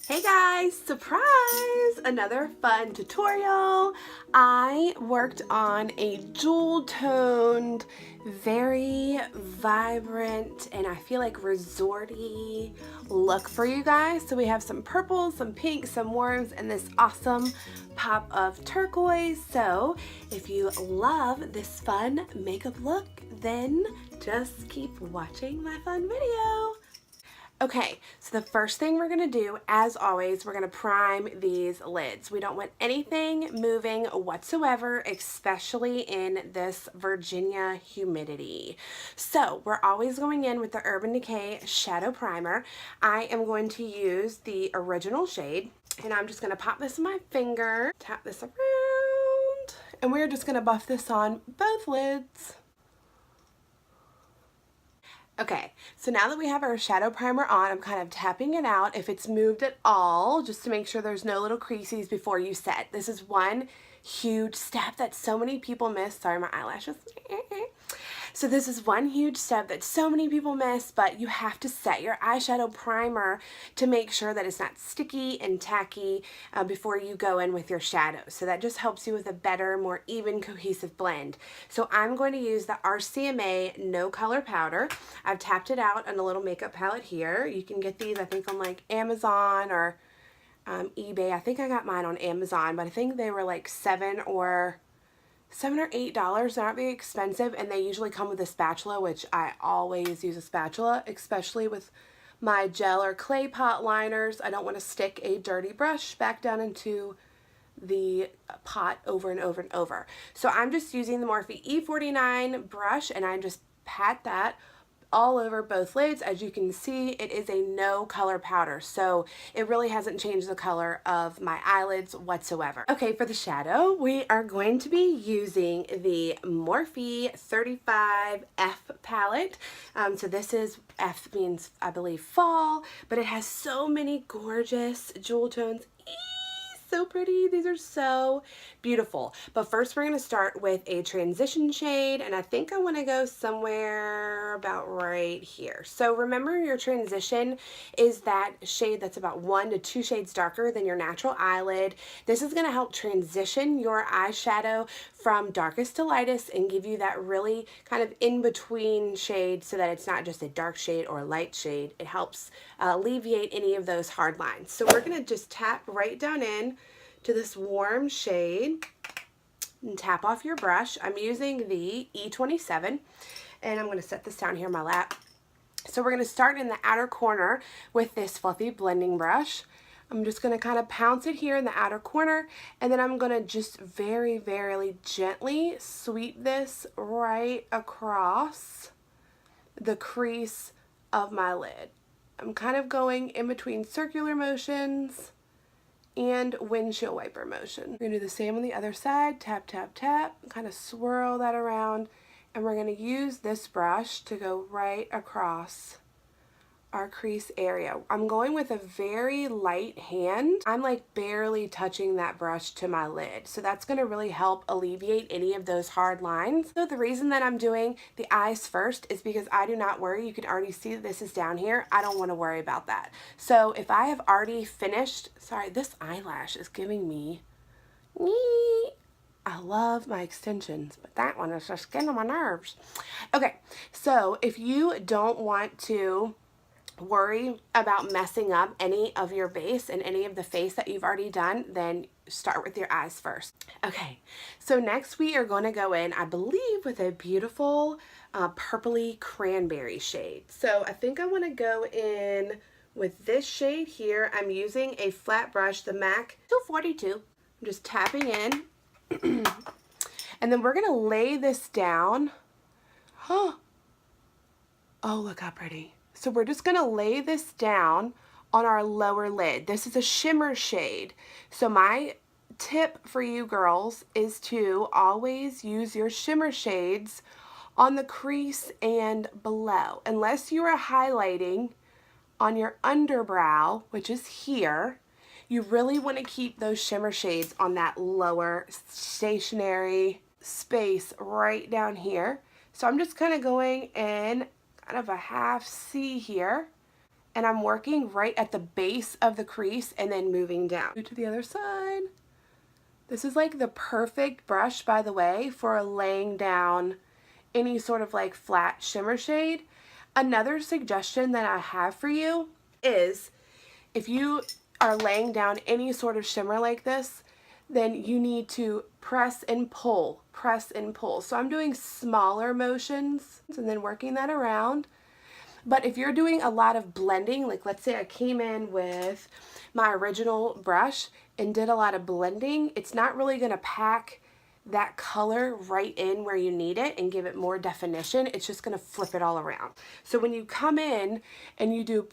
Hey guys, surprise! Another fun tutorial. I worked on a jewel toned, very vibrant, and I feel like resorty look for you guys. So we have some purples, some pinks, some warms, and this awesome pop of turquoise. So if you love this fun makeup look, then just keep watching my fun video. Okay, so the first thing we're going to do, as always, we're going to prime these lids. We don't want anything moving whatsoever, especially in this Virginia humidity. So we're always going in with the Urban Decay Shadow Primer. I am going to use the original shade, and I'm just going to pop this in my finger, tap this around, and we're just going to buff this on both lids. Okay, so now that we have our shadow primer on, I'm kind of tapping it out if it's moved at all, just to make sure there's no little creases before you set. This is one huge step that so many people miss. Sorry, my eyelashes. So this is one huge step that so many people miss, but you have to set your eyeshadow primer to make sure that it's not sticky and tacky before you go in with your shadow. So that just helps you with a better, more even, cohesive blend. So I'm going to use the RCMA No Color Powder. I've tapped it out on a little makeup palette here. You can get these, I think, on like Amazon or eBay. I think I got mine on Amazon, but I think they were like $7 or $8. They're not very expensive, and they usually come with a spatula, which I always use a spatula, especially with my gel or clay pot liners. I don't want to stick a dirty brush back down into the pot over and over and over. So I'm just using the Morphe E49 brush, and I just pat that all over both lids. As you can see, it is a no color powder, so it really hasn't changed the color of my eyelids whatsoever. Okay, for the shadow, we are going to be using the Morphe 35F palette. So this is, F means, I believe, fall, but it has so many gorgeous jewel tones. So pretty. These are so beautiful. But first we're going to start with a transition shade, and I think I want to go somewhere about right here. So remember, your transition is that shade that's about 1 to 2 shades darker than your natural eyelid. This is going to help transition your eyeshadow from darkest to lightest and give you that really kind of in-between shade so that it's not just a dark shade or a light shade. It helps alleviate any of those hard lines. So we're going to just tap right down in to this warm shade and tap off your brush. I'm using the E27, and I'm going to set this down here in my lap. So we're going to start in the outer corner with this fluffy blending brush. I'm just going to kind of pounce it here in the outer corner, and then I'm going to just very, very gently sweep this right across the crease of my lid. I'm kind of going in between circular motions and windshield wiper motion. We're going to do the same on the other side. Tap, tap, tap. Kind of swirl that around. And we're going to use this brush to go right across our crease area. I'm going with a very light hand. I'm like barely touching that brush to my lid. So that's going to really help alleviate any of those hard lines. So the reason that I'm doing the eyes first is because I do not worry. You can already see that this is down here. I don't want to worry about that. So if I have already finished, sorry, this eyelash is giving me, I love my extensions, but that one is just getting on my nerves. Okay, so if you don't want to worry about messing up any of your base and any of the face that you've already done, then start with your eyes first. Okay, so next we are going to go in, I believe, with a beautiful purpley cranberry shade. So I think I want to go in with this shade here. I'm using a flat brush, the MAC 242. I'm just tapping in. And then we're going to lay this down. Oh, look how pretty. So we're just going to lay this down on our lower lid. This is a shimmer shade. So my tip for you girls is to always use your shimmer shades on the crease and below. Unless you are highlighting on your underbrow, which is here, you really want to keep those shimmer shades on that lower stationary space right down here. So I'm just kind of going in kind of a half C here, and I'm working right at the base of the crease and then moving down. To the other side. This is like the perfect brush, by the way, for laying down any sort of like flat shimmer shade. Another suggestion that I have for you is if you are laying down any sort of shimmer like this, then you need to press and pull, press and pull. So I'm doing smaller motions and then working that around. But if you're doing a lot of blending, like let's say I came in with my original brush and did a lot of blending, it's not really going to pack that color right in where you need it and give it more definition. It's just going to flip it all around. So when you come in and you do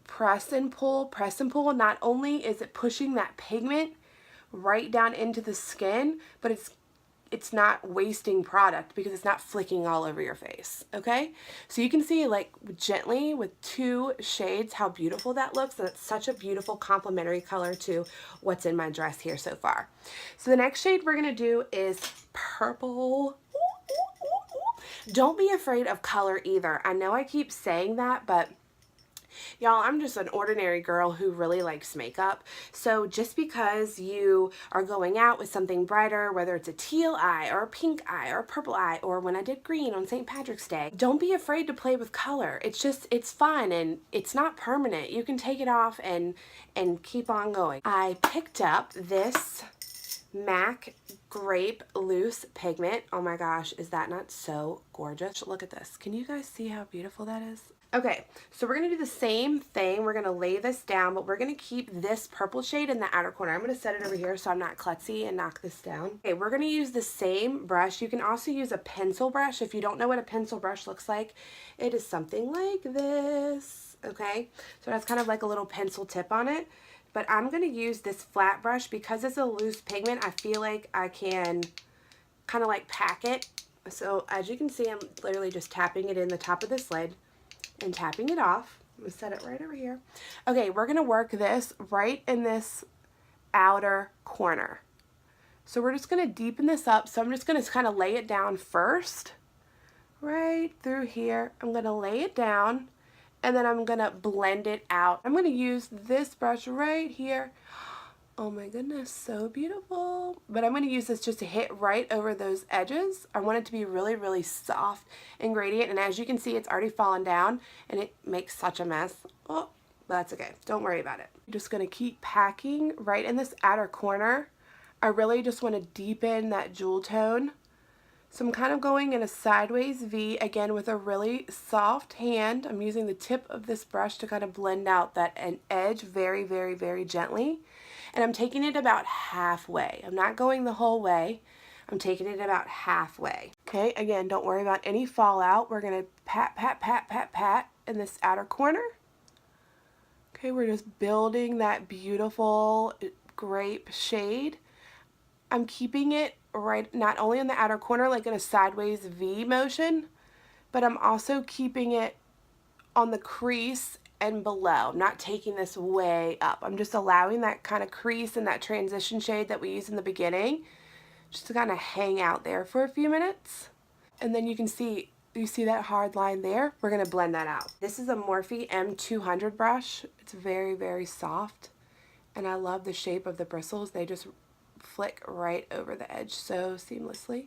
press and pull, not only is it pushing that pigment right down into the skin, but it's not wasting product because it's not flicking all over your face, okay? So you can see like gently with 2 shades how beautiful that looks, and it's such a beautiful complementary color to what's in my dress here so far. So the next shade we're gonna do is purple. Don't be afraid of color either. I know I keep saying that, but y'all, I'm just an ordinary girl who really likes makeup. So just because you are going out with something brighter, whether it's a teal eye or a pink eye or a purple eye, or when I did green on St. Patrick's Day, don't be afraid to play with color. It's fun and it's not permanent. You can take it off and keep on going. I picked up this MAC Grape Loose Pigment. Oh my gosh, is that not so gorgeous? Look at this. Can you guys see how beautiful that is? Okay, so we're going to do the same thing. We're going to lay this down, but we're going to keep this purple shade in the outer corner. I'm going to set it over here so I'm not klutzy and knock this down. Okay, we're going to use the same brush. You can also use a pencil brush. If you don't know what a pencil brush looks like, it is something like this, okay? So it has kind of like a little pencil tip on it. But I'm going to use this flat brush because it's a loose pigment. I feel like I can kind of like pack it. So as you can see, I'm literally just tapping it in the top of this lid and tapping it off. I'm going to set it right over here. Okay, we're going to work this right in this outer corner. So we're just going to deepen this up. So I'm just going to kind of lay it down first. Right through here. I'm going to lay it down and then I'm going to blend it out. I'm going to use this brush right here. Oh my goodness, so beautiful. But I'm going to use this just to hit right over those edges. I want it to be really, really soft and gradient. And as you can see, it's already fallen down and it makes such a mess. Oh, but that's okay. Don't worry about it. I'm just going to keep packing right in this outer corner. I really just want to deepen that jewel tone. So I'm kind of going in a sideways V, again with a really soft hand. I'm using the tip of this brush to kind of blend out that edge very, very, very gently. And I'm taking it about halfway. I'm not going the whole way. I'm taking it about halfway. Okay, again, don't worry about any fallout. We're going to pat, pat, pat, pat, pat in this outer corner. Okay, we're just building that beautiful grape shade. I'm keeping it right, not only in the outer corner, like in a sideways V motion, but I'm also keeping it on the crease and below. I'm not taking this way up. I'm just allowing that kind of crease and that transition shade that we used in the beginning just to kind of hang out there for a few minutes. And then you can see, you see that hard line there? We're going to blend that out. This is a Morphe M200 brush. It's very, very soft. And I love the shape of the bristles. They just flick right over the edge so seamlessly.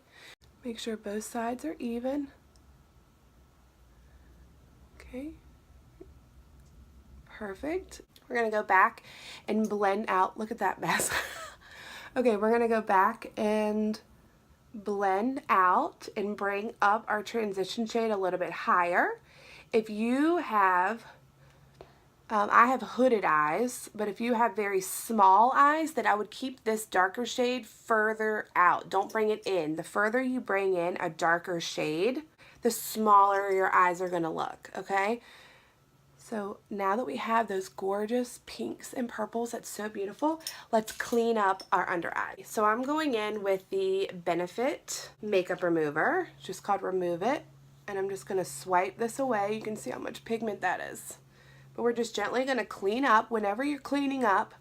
Make sure both sides are even. Okay. Perfect. We're going to go back and blend out. Look at that mess. Okay, we're going to go back and blend out and bring up our transition shade a little bit higher. If you have, I have hooded eyes, but if you have very small eyes, then I would keep this darker shade further out. Don't bring it in. The further you bring in a darker shade, the smaller your eyes are going to look, okay? So now that we have those gorgeous pinks and purples, that's so beautiful, let's clean up our under eye. So I'm going in with the Benefit Makeup Remover, it's just called Remove It, and I'm just going to swipe this away. You can see how much pigment that is. But we're just gently going to clean up. Whenever you're cleaning up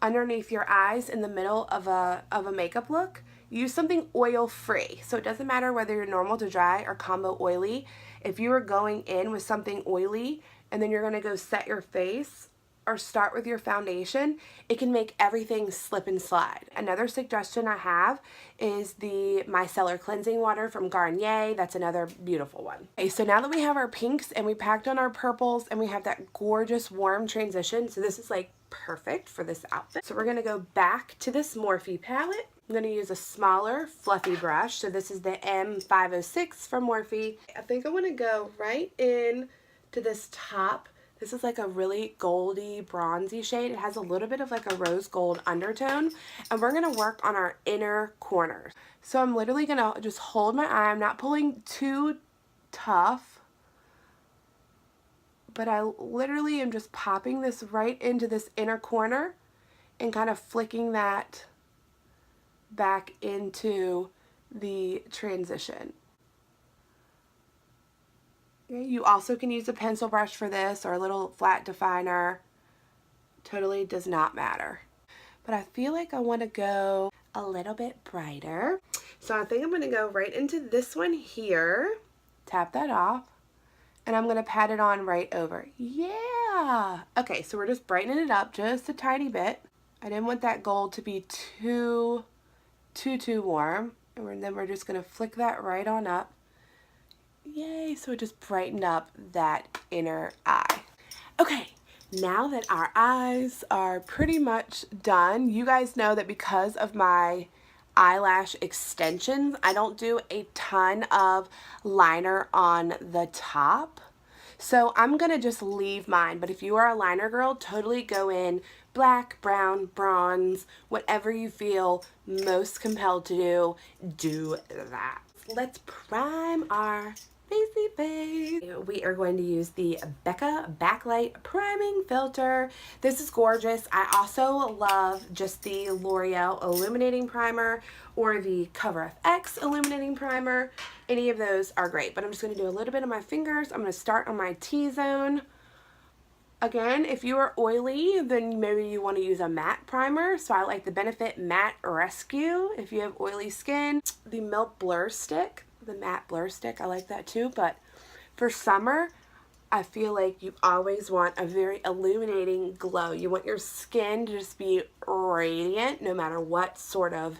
underneath your eyes in the middle of a makeup look, use something oil-free. So it doesn't matter whether you're normal to dry or combo oily. If you are going in with something oily, and then you're going to go set your face or start with your foundation, it can make everything slip and slide. Another suggestion I have is the Micellar Cleansing Water from Garnier. That's another beautiful one. Okay, so now that we have our pinks and we packed on our purples and we have that gorgeous warm transition, so this is like perfect for this outfit. So we're going to go back to this Morphe palette. I'm going to use a smaller fluffy brush. So this is the M506 from Morphe. I think I want to go right in to this top. This is like a really goldy, bronzy shade. It has a little bit of like a rose gold undertone. And we're going to work on our inner corners. So I'm literally going to just hold my eye. I'm not pulling too tough, but I literally am just popping this right into this inner corner and kind of flicking that back into the transition. Okay, you also can use a pencil brush for this or a little flat definer. Totally does not matter. But I feel like I want to go a little bit brighter. So I think I'm going to go right into this one here. Tap that off. And I'm going to pat it on right over. Yeah! Okay, so we're just brightening it up just a tiny bit. I didn't want that gold to be too warm. And then we're just going to flick that right on up. Yay, so it just brightened up that inner eye. Okay, now that our eyes are pretty much done, you guys know that because of my eyelash extensions, I don't do a ton of liner on the top. So I'm going to just leave mine, but if you are a liner girl, totally go in black, brown, bronze, whatever you feel most compelled to do that. Let's prime our facey face. We are going to use the Becca Backlight Priming Filter. This is gorgeous. I also love just the L'Oreal Illuminating Primer or the Cover FX Illuminating Primer. Any of those are great, but I'm just going to do a little bit on my fingers. I'm going to start on my T-zone. Again, if you are oily, then maybe you want to use a matte primer. So I like the Benefit Matte Rescue if you have oily skin. The Milk Blur Stick. The matte blur stick, I like that too, but for summer I feel like you always want a very illuminating glow. You want your skin to just be radiant no matter what sort of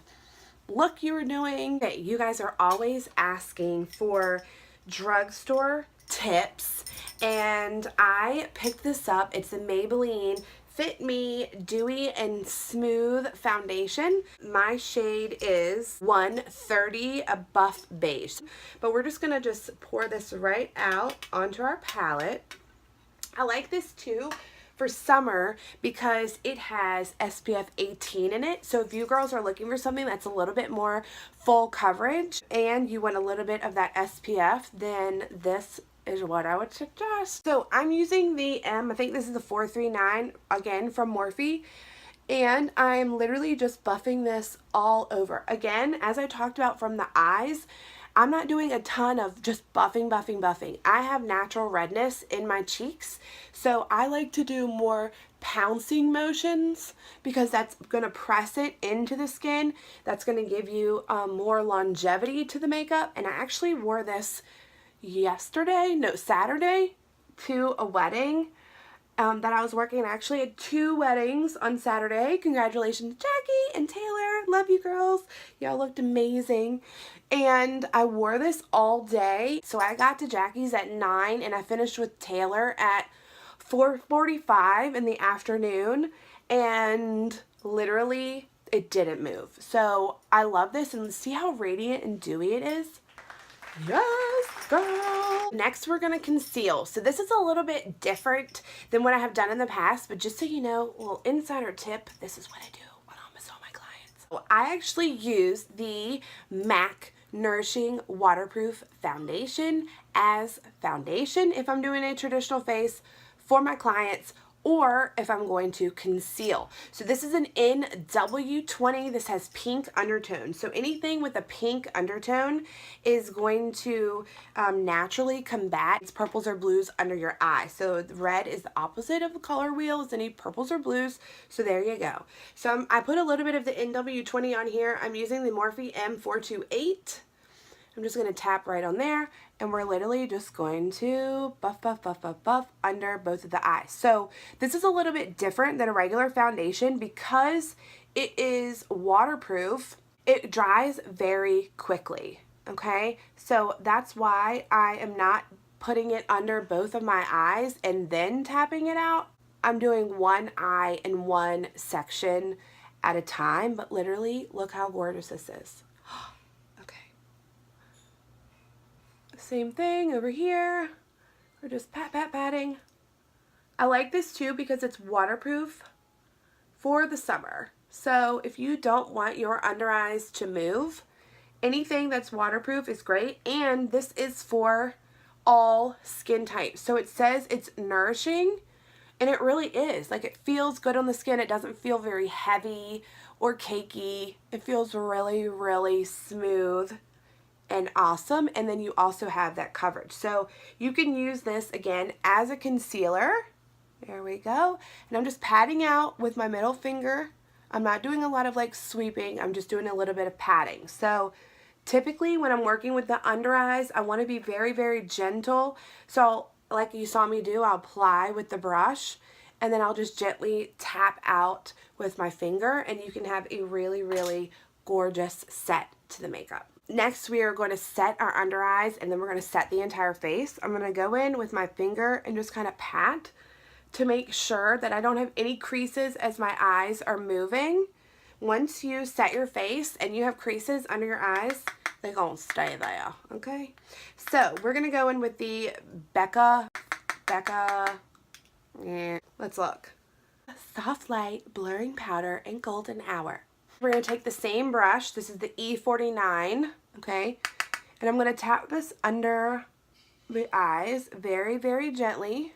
look you are doing. Okay, you guys are always asking for drugstore tips, and I picked this up. It's the Maybelline Fit Me Dewy and Smooth Foundation. My shade is 130, a buff beige. But we're just going to just pour this right out onto our palette. I like this too for summer because it has SPF 18 in it. So if you girls are looking for something that's a little bit more full coverage and you want a little bit of that SPF, then this is what I would suggest. So I'm using the I think this is the 439, again from Morphe, and I'm literally just buffing this all over. Again, as I talked about from the eyes, I'm not doing a ton of just buffing. I have natural redness in my cheeks, so I like to do more pouncing motions because that's going to press it into the skin. That's going to give you more longevity to the makeup. And I actually wore this Saturday to a wedding that I was working. I actually had 2 weddings on Saturday. Congratulations, Jackie and Taylor. Love you girls. Y'all looked amazing. And I wore this all day. So I got to Jackie's at 9 and I finished with Taylor at 4:45 in the afternoon. And literally it didn't move. So I love this, and see how radiant and dewy it is? Yes, girl. Next, we're going to conceal. So this is a little bit different than what I have done in the past, but just so you know, a little insider tip, this is what I do when I'm with all my clients. So I actually use the MAC Nourishing Waterproof Foundation as foundation if I'm doing a traditional face for my clients, or if I'm going to conceal. So this is an NW20. This has pink undertone. So anything with a pink undertone is going to naturally combat its purples or blues under your eye. So red is the opposite of the color wheel, is any purples or blues. So there you go. So I put a little bit of the NW20 on here. I'm using the Morphe M428. I'm just going to tap right on there, and we're literally just going to buff, buff, buff, buff, buff under both of the eyes. So this is a little bit different than a regular foundation because it is waterproof. It dries very quickly, okay? So that's why I am not putting it under both of my eyes and then tapping it out. I'm doing one eye in one section at a time, but literally, look how gorgeous this is. Okay. Same thing over here. We're just pat, pat, patting. I like this too because it's waterproof for the summer. So if you don't want your under eyes to move, anything that's waterproof is great. And this is for all skin types. So it says it's nourishing, and it really is. Like, it feels good on the skin. It doesn't feel very heavy or cakey. It feels really, really smooth and awesome. And then you also have that coverage. So you can use this again as a concealer. There we go. And I'm just patting out with my middle finger. I'm not doing a lot of like sweeping. I'm just doing a little bit of patting. So typically when I'm working with the under eyes, I want to be very, very gentle. So like you saw me do, I'll apply with the brush, and then I'll just gently tap out with my finger, and you can have a really, really gorgeous set to the makeup. Next, we are going to set our under eyes, and then we're going to set the entire face. I'm going to go in with my finger and just kind of pat to make sure that I don't have any creases as my eyes are moving. Once you set your face and you have creases under your eyes, they're going to stay there, okay? So we're going to go in with the Becca, let's look. Soft Light Blurring Powder and Golden Hour. We're going to take the same brush. This is the E49, okay? And I'm going to tap this under the eyes very, very gently.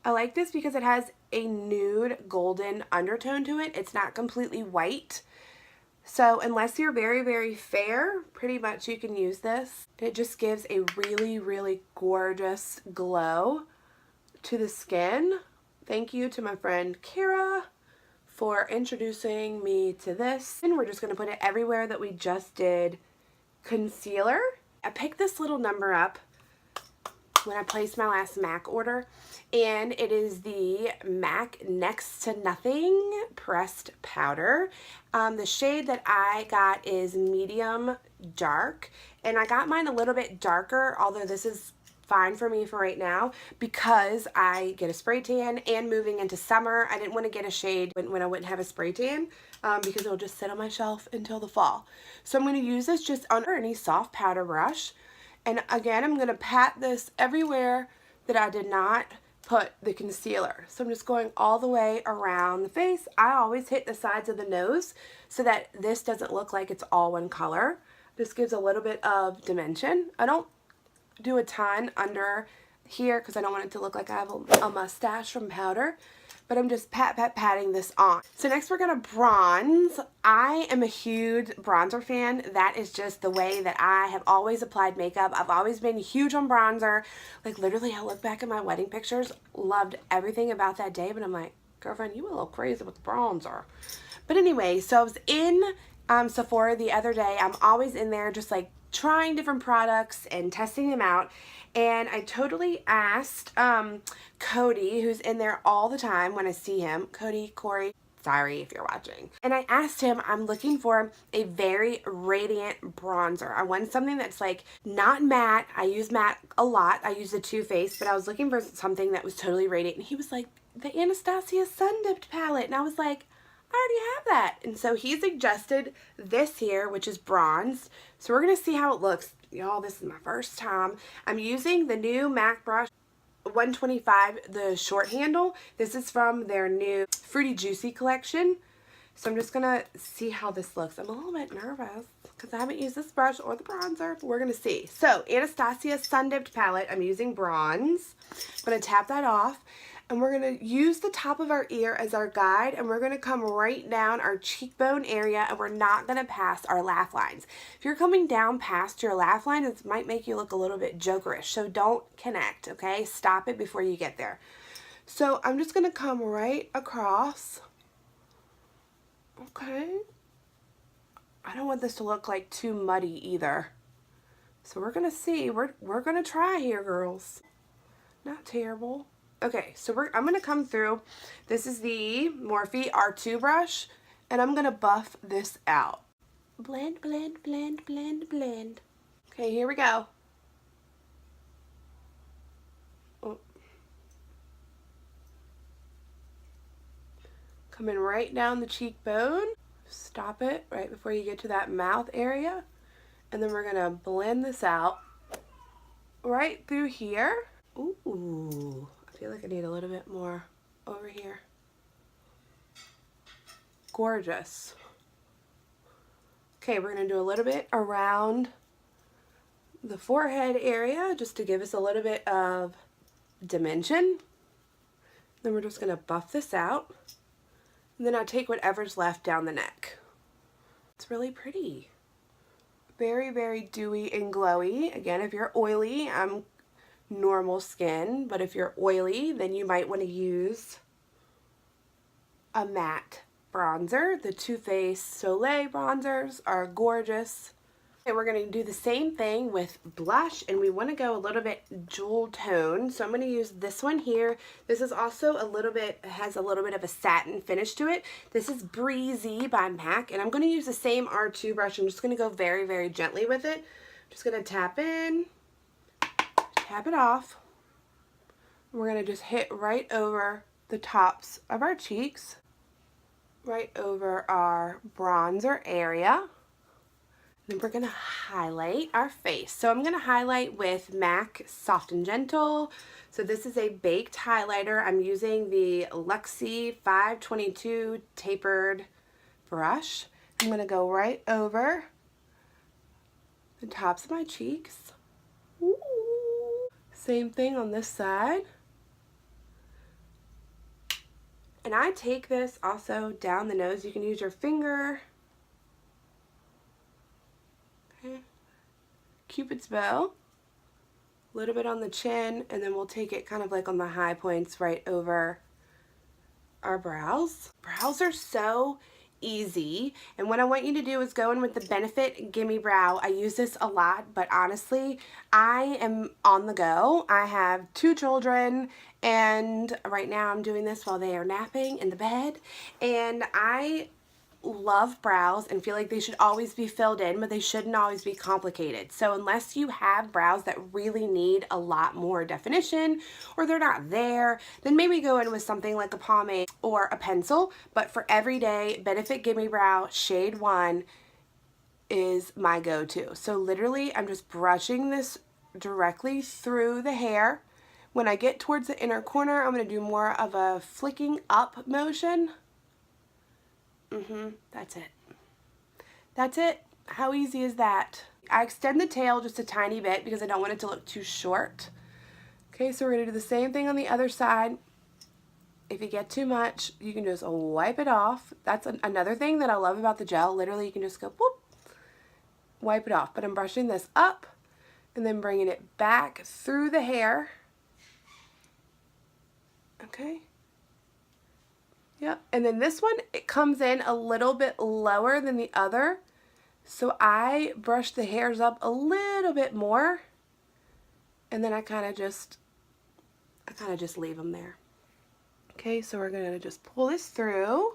I like this because it has a nude golden undertone to it. It's not completely white. So unless you're very, very fair, pretty much you can use this. It just gives a really, really gorgeous glow to the skin. Thank you to my friend Kara for introducing me to this. And we're just going to put it everywhere that we just did concealer. I picked this little number up when I placed my last MAC order, and it is the MAC Next to Nothing Pressed Powder. The shade that I got is medium dark, and I got mine a little bit darker, although this is fine for me for right now because I get a spray tan, and moving into summer I didn't want to get a shade when I wouldn't have a spray tan because it'll just sit on my shelf until the fall. So I'm going to use this just under any soft powder brush. And again, I'm going to pat this everywhere that I did not put the concealer. So I'm just going all the way around the face. I always hit the sides of the nose so that this doesn't look like it's all one color. This gives a little bit of dimension. I don't do a ton under here because I don't want it to look like I have a mustache from powder. But I'm just patting this on. So next we're going to bronze. I am a huge bronzer fan. That is just the way that I have always applied makeup. I've always been huge on bronzer. Like literally I look back at my wedding pictures, loved everything about that day, but I'm like, girlfriend, you were a little crazy with bronzer. But anyway, so I was in Sephora the other day. I'm always in there just like trying different products and testing them out. And I totally asked Cody, who's in there all the time when I see him. Corey, sorry if you're watching. And I asked him, I'm looking for a very radiant bronzer. I want something that's like not matte. I use matte a lot. I use the Too Faced, but I was looking for something that was totally radiant. And he was like, the Anastasia Sun Dipped palette. And I was like, I already have that. And so he suggested this here, which is bronze. So we're going to see how it looks. Y'all, this is my first time. I'm using the new MAC brush 125, the short handle. This is from their new Fruity Juicy collection. So I'm just going to see how this looks. I'm a little bit nervous because I haven't used this brush or the bronzer, but we're going to see. So Anastasia Sun Dipped palette. I'm using bronze. I'm going to tap that off. And we're going to use the top of our ear as our guide, and we're going to come right down our cheekbone area, and we're not going to pass our laugh lines. If you're coming down past your laugh line, it might make you look a little bit jokerish, so don't connect, okay? Stop it before you get there. So I'm just going to come right across, okay? I don't want this to look like too muddy either. So we're gonna see, we're gonna try here, girls. Not terrible. Okay, so I'm gonna come through. This is the Morphe R2 brush, and I'm gonna buff this out. Blend, blend, blend, blend, blend. Okay, here we go. Oh. Coming right down the cheekbone. Stop it right before you get to that mouth area. And then we're gonna blend this out right through here. Ooh, I feel like I need a little bit more over here. Gorgeous. Okay, we're gonna do a little bit around the forehead area just to give us a little bit of dimension. Then we're just gonna buff this out. And then I'll take whatever's left down the neck. It's really pretty. Very, very dewy and glowy. Again, if you're oily, I'm normal skin, but if you're oily, then you might want to use a matte bronzer. The Too Faced Soleil bronzers are gorgeous. Okay, we're going to do the same thing with blush, and we want to go a little bit jewel tone. So I'm going to use this one here. This is also a little bit, has a little bit of a satin finish to it. This is Breezy by MAC, and I'm going to use the same R2 brush. I'm just going to go very, very gently with it. Just going to tap in, tap it off. We're going to just hit right over the tops of our cheeks, right over our bronzer area. Then we're going to highlight our face. So I'm going to highlight with MAC Soft and Gentle. So this is a baked highlighter. I'm using the Luxie 522 tapered brush. I'm going to go right over the tops of my cheeks. Ooh. Same thing on this side. And I take this also down the nose. You can use your finger. Cupid's bow, a little bit on the chin, and then we'll take it kind of like on the high points right over our brows. Brows are so easy, and what I want you to do is go in with the Benefit Gimme Brow. I use this a lot, but honestly, I am on the go. I have 2 children, and right now I'm doing this while they are napping in the bed, and I love brows and feel like they should always be filled in, but they shouldn't always be complicated. So unless you have brows that really need a lot more definition or they're not there, then maybe go in with something like a pomade or a pencil. But for everyday, Benefit Gimme Brow Shade 1 is my go-to. So literally I'm just brushing this directly through the hair. When I get towards the inner corner, I'm going to do more of a flicking up motion. That's it. That's it. How easy is that? I extend the tail just a tiny bit because I don't want it to look too short. Okay, so we're going to do the same thing on the other side. If you get too much, you can just wipe it off. That's another thing that I love about the gel. Literally, you can just go, whoop, wipe it off. But I'm brushing this up and then bringing it back through the hair. Okay. Yep, and then this one, it comes in a little bit lower than the other. So I brush the hairs up a little bit more. And then I kind of just leave them there. Okay, so we're going to just pull this through.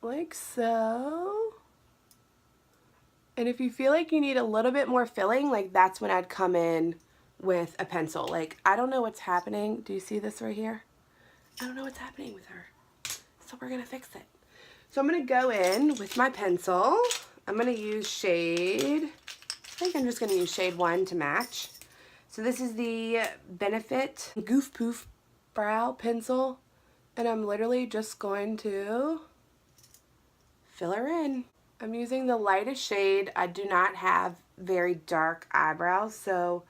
Like so. And if you feel like you need a little bit more filling, like that's when I'd come in with a pencil. Like, I don't know what's happening. Do you see this right here? I don't know what's happening with her. So we're going to fix it. So I'm going to go in with my pencil. I'm going to use shade, I think I'm just going to use shade 1 to match. So this is the Benefit Goof Poof Brow Pencil. And I'm literally just going to fill her in. I'm using the lightest shade. I do not have very dark eyebrows, so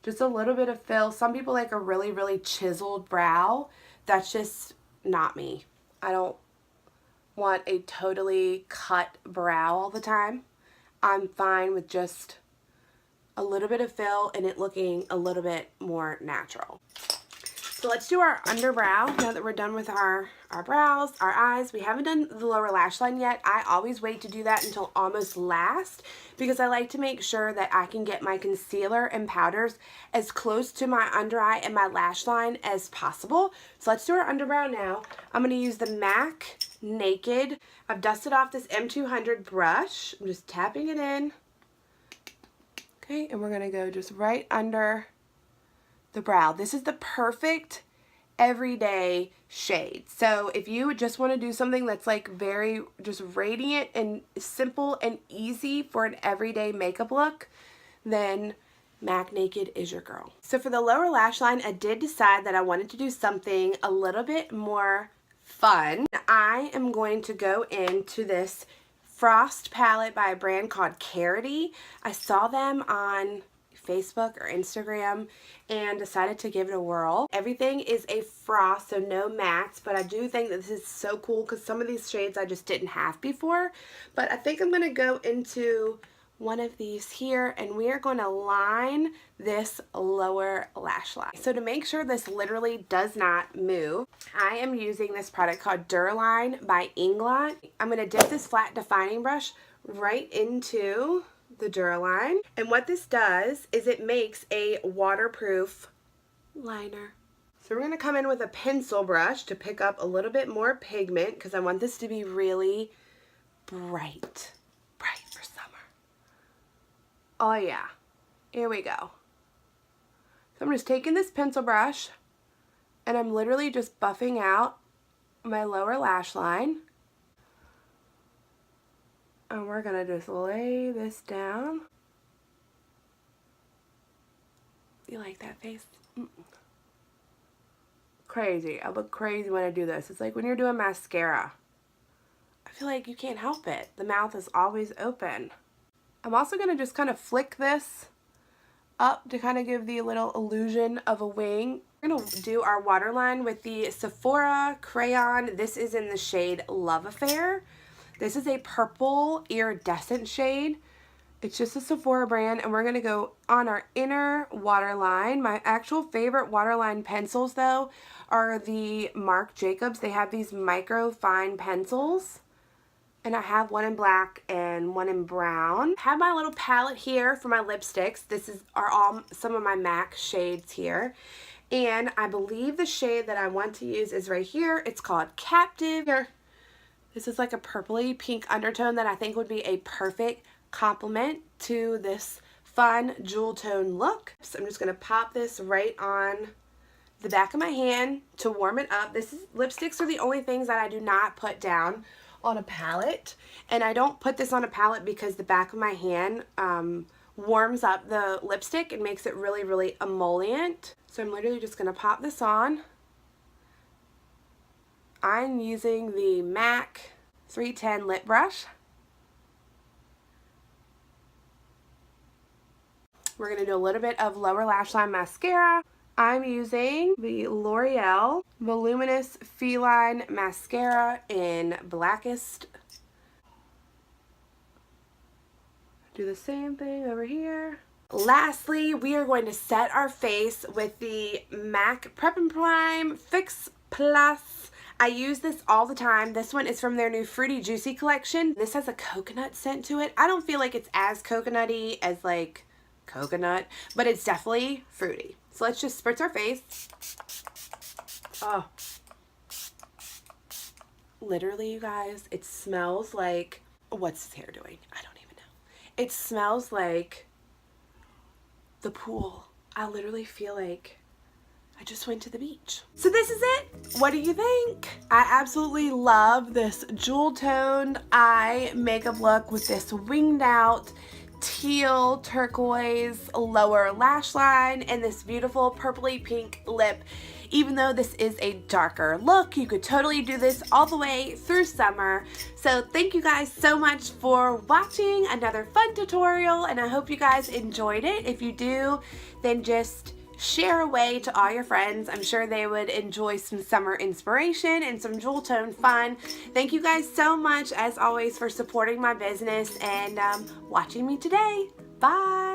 just a little bit of fill. Some people like a really, really chiseled brow. That's just not me. I don't want a totally cut brow all the time. I'm fine with just a little bit of fill and it looking a little bit more natural. So So let's do our underbrow now that we're done with our brows, our eyes. We haven't done the lower lash line yet. I always wait to do that until almost last because I like to make sure that I can get my concealer and powders as close to my under eye and my lash line as possible. So let's do our underbrow now. I'm going to use the MAC Naked. I've dusted off this M200 brush. I'm just tapping it in. Okay, and we're going to go just right under the brow. This is the perfect everyday shade. So if you just want to do something that's like very just radiant and simple and easy for an everyday makeup look, then MAC Naked is your girl. So for the lower lash line, I did decide that I wanted to do something a little bit more fun. I am going to go into this Frost palette by a brand called Carity. I saw them on Facebook or Instagram and decided to give it a whirl. Everything is a frost, so no mattes, but I do think that this is so cool because some of these shades I just didn't have before. But I think I'm going to go into one of these here and we are going to line this lower lash line. So to make sure this literally does not move, I am using this product called Durline by Inglot. I'm going to dip this flat defining brush right into the Durline, and what this does is it makes a waterproof liner. So we're going to come in with a pencil brush to pick up a little bit more pigment because I want this to be really bright for summer. Oh yeah, here we go. So I'm just taking this pencil brush and I'm literally just buffing out my lower lash line. And we're going to just lay this down. You like that face? Crazy. I look crazy when I do this. It's like when you're doing mascara. I feel like you can't help it. The mouth is always open. I'm also going to just kind of flick this up to kind of give the little illusion of a wing. We're going to do our waterline with the Sephora crayon. This is in the shade Love Affair. This is a purple iridescent shade. It's just a Sephora brand, and we're going to go on our inner waterline. My actual favorite waterline pencils, though, are the Marc Jacobs. They have these micro fine pencils, and I have one in black and one in brown. I have my little palette here for my lipsticks. Are all some of my MAC shades here. And I believe the shade that I want to use is right here. It's called Captive. Here. This is like a purpley pink undertone that I think would be a perfect complement to this fun jewel tone look. So I'm just going to pop this right on the back of my hand to warm it up. Lipsticks are the only things that I do not put down on a palette. And I don't put this on a palette because the back of my hand warms up the lipstick and makes it really, really emollient. So I'm literally just going to pop this on. I'm using the MAC 310 lip brush. We're going to do a little bit of lower lash line mascara. I'm using the L'Oreal Voluminous Feline Mascara in Blackest. Do the same thing over here. Lastly, we are going to set our face with the MAC Prep and Prime Fix Plus. I use this all the time. This one is from their new Fruity Juicy collection. This has a coconut scent to it. I don't feel like it's as coconutty as like coconut, but it's definitely fruity. So let's just spritz our face. Oh. Literally, you guys, it smells like, what's this hair doing? I don't even know. It smells like the pool. I literally feel like I just went to the beach. So this is it. What do you think? I absolutely love this jewel toned eye makeup look with this winged out teal turquoise lower lash line and this beautiful purpley pink lip. Even though this is a darker look, you could totally do this all the way through summer. So thank you guys so much for watching another fun tutorial, and I hope you guys enjoyed it. If you do, then just share away to all your friends. I'm sure they would enjoy some summer inspiration and some jewel tone fun. Thank you guys so much, as always, for supporting my business and watching me today. Bye!